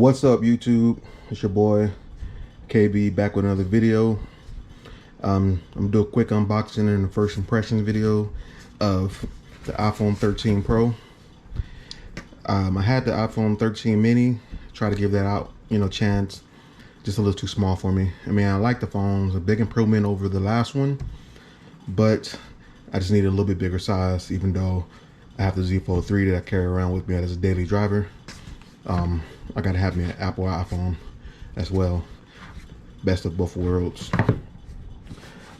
What's up, YouTube? It's your boy KB back with another video. I'm gonna do a quick unboxing and first impressions video of the iPhone 13 Pro. I had the iPhone 13 mini, try to give that out, chance. Just a little too small for me. I mean, I like the phone. It's a big improvement over the last one, but I just need a little bit bigger size, even though I have the Z Fold 3 that I carry around with me as a daily driver. I gotta have me an Apple iPhone as well. Best of both worlds.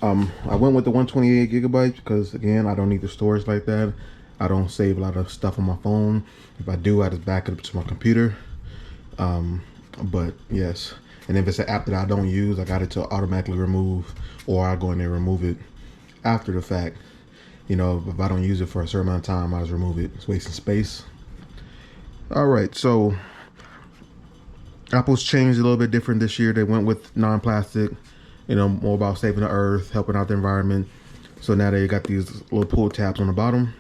I went with the 128 gigabytes because, again, I don't need the storage like that. I don't save a lot of stuff on my phone. If I do, I just back it up to my computer. But yes, and if it's an app that I don't use, I got it to automatically remove, or I go in there and remove it after the fact. If I don't use it for a certain amount of time, I just remove it. It's wasting space. All right, so Apple's changed a little bit different this year. They went with non-plastic, more about saving the earth, helping out the environment. So now they got these little pull tabs on the bottom.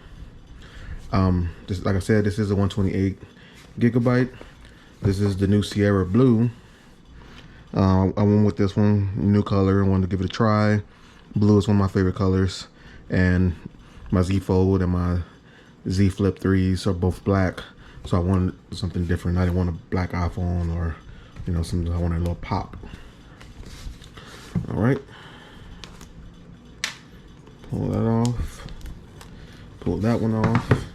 Just like I said, this is a 128 gigabyte. This is the new Sierra Blue. I went with this one, new color. I wanted to give it a try. Blue is one of my favorite colors, and my Z Fold and my Z Flip 3s are both black. So I wanted something different. I didn't want a black iPhone or, something. I wanted a little pop. All right. Pull that off. Pull that one off.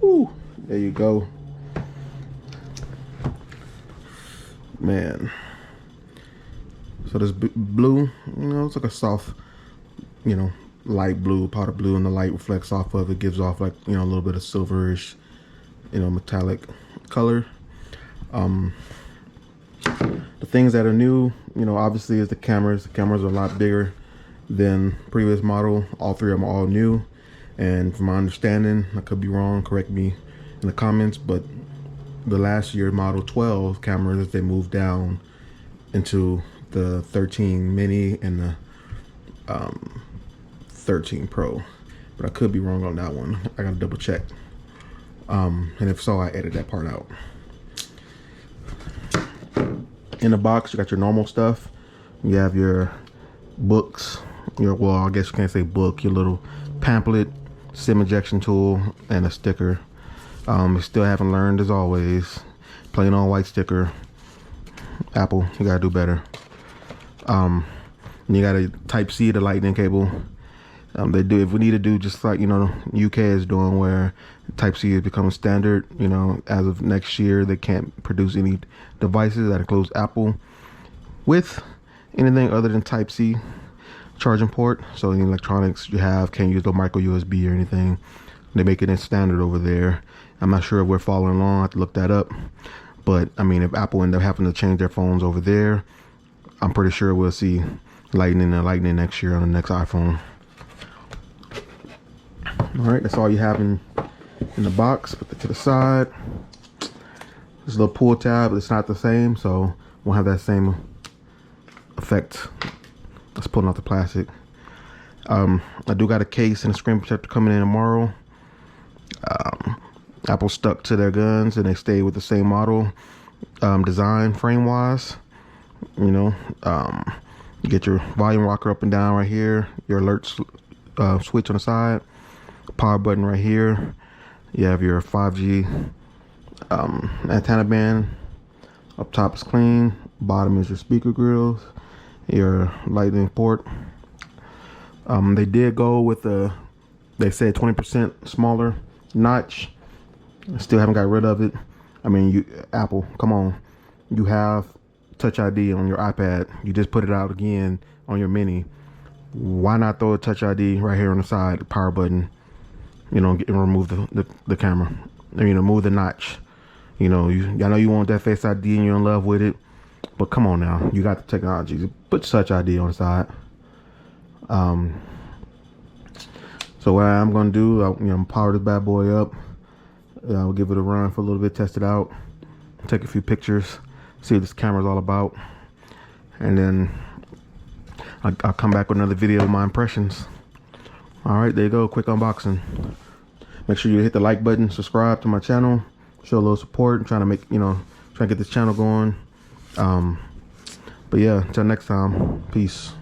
Ooh, there you go. Man. So this blue, it's like a soft, light blue, powder blue, and the light reflects off of it, gives off like, a little bit of silverish, metallic color. The things that are new, obviously is the cameras. The cameras are a lot bigger than previous model. All three of them are all new. And from my understanding, I could be wrong, correct me in the comments, but the last year model 12 cameras, they moved down into the 13 mini and the 13 Pro, but I could be wrong on that one. I gotta double check. And if so, I edit that part out. In the box, you got your normal stuff. You have your books, well, I guess you can't say book, your little pamphlet, SIM ejection tool, and a sticker. Still haven't learned, as always. Plain on white sticker. Apple, you gotta do better. You got a Type-C to Lightning cable. They do, if we need to do just like, UK is doing, where Type-C is becoming standard, as of next year, they can't produce any devices that includes Apple with anything other than Type-C charging port. So any electronics you have can't use the micro USB or anything. They make it in standard over there. I'm not sure if we're following along. I have to look that up. But I mean, if Apple end up having to change their phones over there, I'm pretty sure we'll see Lightning and Lightning next year on the next iPhone. All right, that's all you have in the box. Put that to the side. This little pull tab, it's not the same, so won't have that same effect. Let's pull out the plastic. I do got a case and a screen protector coming in tomorrow. Apple stuck to their guns and they stayed with the same model design frame wise. You get your volume rocker up and down right here, your alert switch on the side, power button right here. You have your 5G antenna band. Up top is clean, bottom is your speaker grills, your lightning port. They did go with they said 20% smaller notch. Still haven't got rid of it. I mean, Apple, come on. You have Touch ID on your iPad. You just put it out again on your mini. Why not throw a Touch ID right here on the side, the power button, and remove the camera, move the notch. I know you want that Face ID and you're in love with it, but come on now, you got the technology. Put Touch ID on the side. So what I'm gonna do, I'll power this bad boy up. I'll give it a run for a little bit, test it out, take a few pictures, see what this camera's all about, and then I'll come back with another video of my impressions. All right, there you go, quick unboxing. Make sure you hit the like button, subscribe to my channel, show a little support. I'm trying to make, trying to get this channel going. But yeah, until next time, peace.